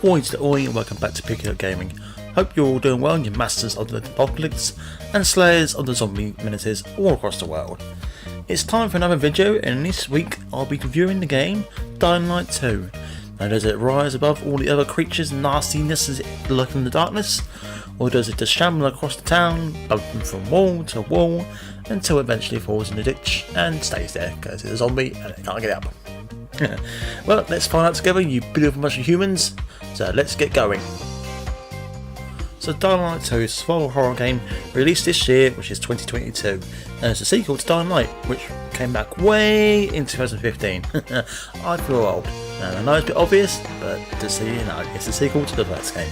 Oi to the oi and welcome back to Picky Up Gaming. Hope you're all doing well, you masters of the apocalypse and slayers of the zombie menaces all across the world. It's time for another video, and this week I'll be reviewing the game Dying Light 2. Now, does it rise above all the other creatures' nastiness as it lurks in the darkness? Or does it just shamble across the town, bumping from wall to wall until it eventually falls in the ditch and stays there because it's a zombie and it can't get up? Well, let's find out together, you beautiful bunch of humans. So let's get going. So Dying Light 2 is a survival horror game released this year, which is 2022, and it's a sequel to Dying Light, which came back way in 2015. I feel old, and I know it's a bit obvious, but just so you know, it's a sequel to the first game.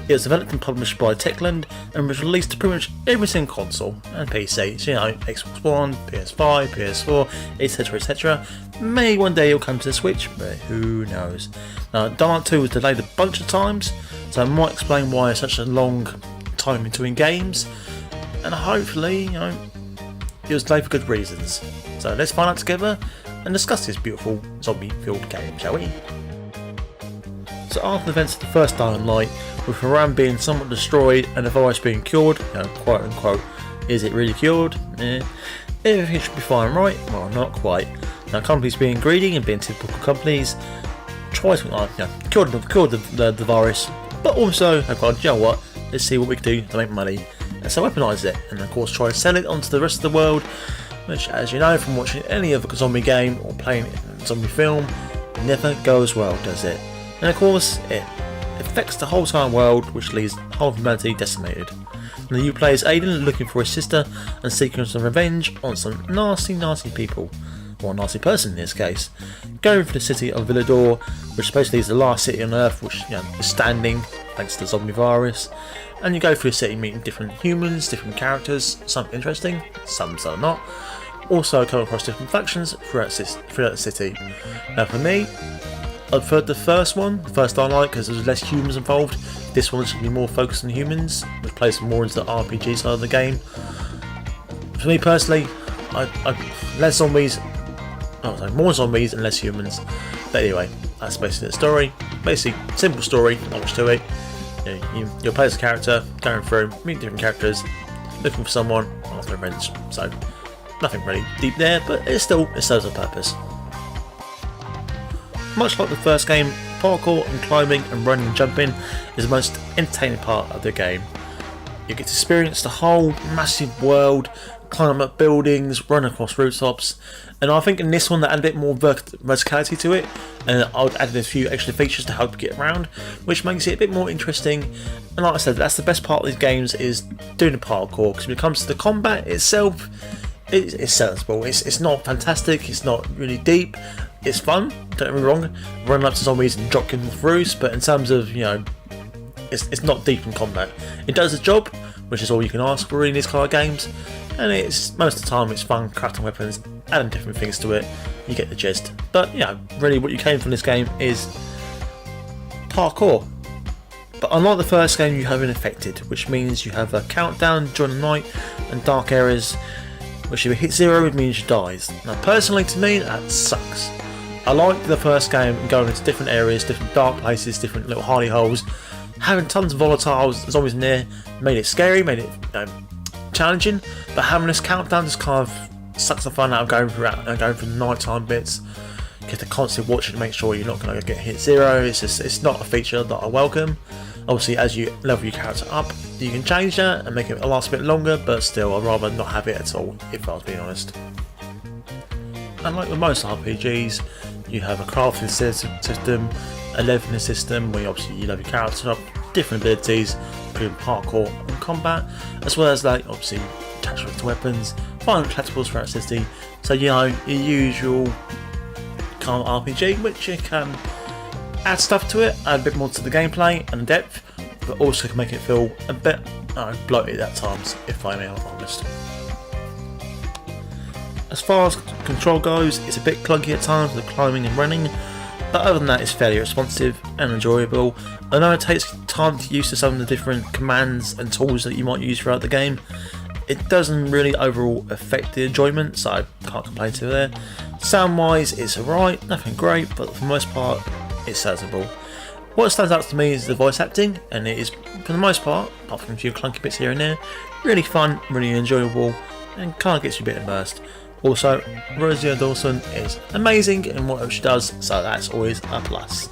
It was developed and published by Techland and was released to pretty much every single console and PC, so you know, Xbox One, PS5, PS4, etc, etc. Maybe one day it'll come to the Switch, but who knows. Now, Dying Light 2 was delayed a bunch of times, so I might explain why it's such a long time between games, and hopefully, you know, it was delayed for good reasons. So let's find out together and discuss this beautiful zombie-filled game, shall we? So after the events of the first Dying Light, with Iran being somewhat destroyed and the virus being cured, you know, quote unquote, is it really cured? Everything should be fine, right? Well, not quite. Now, companies being greedy and being typical companies try to cure the virus, but also have gone, you know what, let's see what we can do to make money, and so weaponise it, and of course try to sell it onto the rest of the world, which, as you know from watching any other zombie game or playing a zombie film, never goes well, does it? And of course, it affects the whole entire world, which leaves the whole of humanity decimated. And the you play as Aiden, looking for his sister and seeking some revenge on some nasty people, or a nasty person in this case. Going for the city of Villador, which supposedly is the last city on Earth which, you know, is standing thanks to the zombie virus. And you go through the city meeting different humans, different characters, some interesting, some are not. Also come across different factions throughout the city. Now for me, I preferred the first Dying Light, because there was less humans involved. This one should be more focused on humans, which plays more into the RPG side of the game. For me personally, less zombies, more zombies and less humans. But anyway, that's basically the story. Basically, simple story, not much to it. You'll play as a character, going through, meet different characters, looking for someone after events. So, nothing really deep there, but it serves a purpose. Much like the first game, parkour and climbing and running and jumping is the most entertaining part of the game. You get to experience the whole massive world, climb up buildings, run across rooftops, and I think in this one they add a bit more verticality to it, and I've added a few extra features to help you get around, which makes it a bit more interesting. And like I said, that's the best part of these games, is doing the parkour, because when it comes to the combat itself, it's serviceable. It's not fantastic, it's not really deep. It's fun, don't get me wrong, running up to zombies and dropping them off roofs, but in terms of, you know, it's not deep in combat. It does the job, which is all you can ask for in these kind of games, and it's most of the time it's fun crafting weapons, adding different things to it, you get the gist. But, you know, really what you came from this game is parkour. But unlike the first game, you have an infected, which means you have a countdown during the night and dark areas, which if it hits 0 it means you dies. Now personally, to me, that sucks. I liked the first game and going into different areas, different dark places, different little hidey holes, having tons of volatiles, zombies in there, made it scary, made it challenging, but having this countdown just kind of sucks the fun out of going through the nighttime bits. You have to constantly watch it to make sure you're not going to get hit 0. It's not a feature that I welcome. Obviously, as you level your character up, you can change that and make it last a bit longer, but still, I'd rather not have it at all, if I was being honest. And like with most RPGs, you have a crafting system, a leveling system, where obviously you level your character up, different abilities, including parkour and combat, as well as like obviously attachment to weapons, finding collectibles throughout the city. So, you know, your usual kind of RPG, which you can add stuff to it, add a bit more to the gameplay and depth, but also can make it feel a bit bloated at times, if I may be honest. As far as control goes, it's a bit clunky at times with the climbing and running, but other than that it's fairly responsive and enjoyable. I know it takes time to get used to some of the different commands and tools that you might use throughout the game. It doesn't really overall affect the enjoyment, so I can't complain to there. Sound wise it's alright, nothing great, but for the most part it's serviceable. What stands out to me is the voice acting, and it is, for the most part, apart from a few clunky bits here and there, really fun, really enjoyable, and kind of gets you a bit immersed. Also, Rosario Dawson is amazing in what she does, so that's always a plus.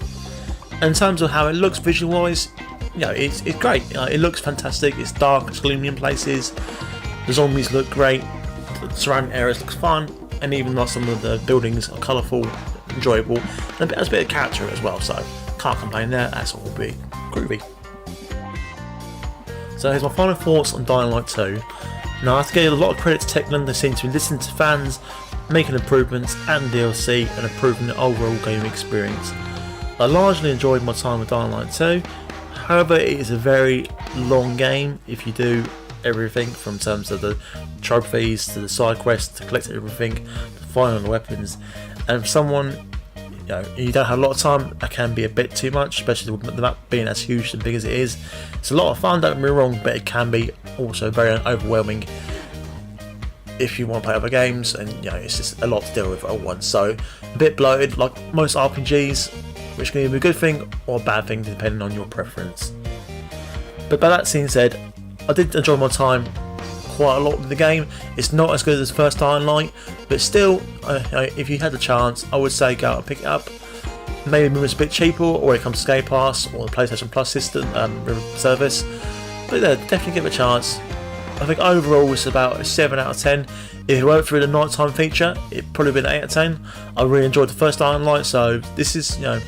And in terms of how it looks visual-wise, it's great. It looks fantastic. It's dark, it's gloomy in places. The zombies look great. The surrounding areas look fun, and even like some of the buildings are colourful, enjoyable, and it has a bit of character as well. So can't complain there. That's all be groovy. So here's my final thoughts on Dying Light 2. Now I have to give a lot of credit to Techland. They seem to be listening to fans, making improvements and DLC, and improving the overall gaming experience. I largely enjoyed my time with Dying Light 2. However, it is a very long game if you do everything from terms of the trophies to the side quests to collect everything, to find all the weapons. And for someone, you don't have a lot of time, that can be a bit too much, especially with the map being as huge and big as it is. It's a lot of fun, don't get me wrong, but it can be also very overwhelming if you want to play other games, and it's just a lot to deal with at once. So a bit bloated, like most RPGs, which can either be a good thing or a bad thing depending on your preference. But by that being said, I did enjoy my time quite a lot with the game. It's not as good as the first Dying Light, but still, if you had the chance, I would say go out and pick it up. Maybe when it's a bit cheaper, or it comes to Game Pass or the PlayStation Plus system service. But yeah, definitely give it a chance. I think overall it's about a 7 out of 10. If it weren't through the nighttime feature, it'd probably be an 8 out of 10. I really enjoyed the first Dying Light, so this is not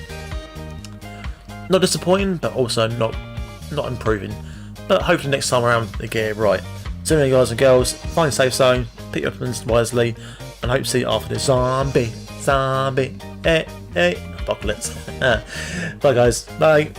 disappointing, but also not improving. But hopefully next time around they get it right. So anyway, guys and girls, find a safe zone, pick your weapons wisely, and hope to see you after the zombie apocalypse. Bye guys, bye.